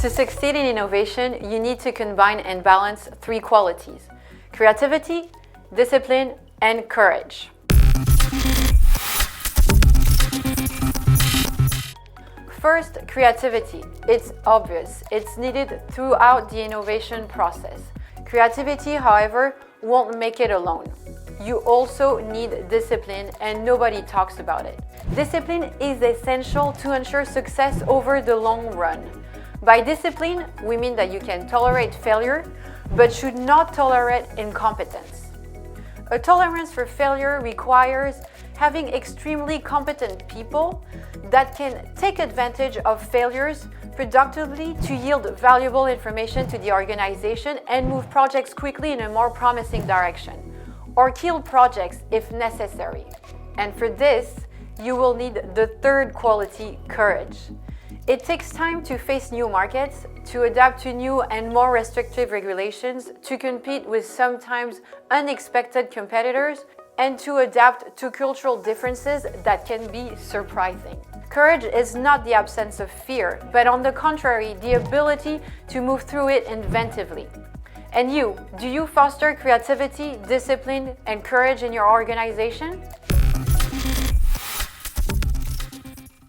To succeed in innovation, you need to combine and balance three qualities: creativity, discipline, and courage. First, creativity. It's obvious. It's needed throughout the innovation process. Creativity, however, won't make it alone. You also need discipline, and nobody talks about it. Discipline is essential to ensure success over the long run. By discipline, we mean that you can tolerate failure, but should not tolerate incompetence. A tolerance for failure requires having extremely competent people that can take advantage of failures productively to yield valuable information to the organization and move projects quickly in a more promising direction, or kill projects if necessary. And for this, you will need the third quality, courage. It takes time to face new markets, to adapt to new and more restrictive regulations, to compete with sometimes unexpected competitors, and to adapt to cultural differences that can be surprising. Courage is not the absence of fear, but on the contrary, the ability to move through it inventively. And you, do you foster creativity, discipline, and courage in your organization?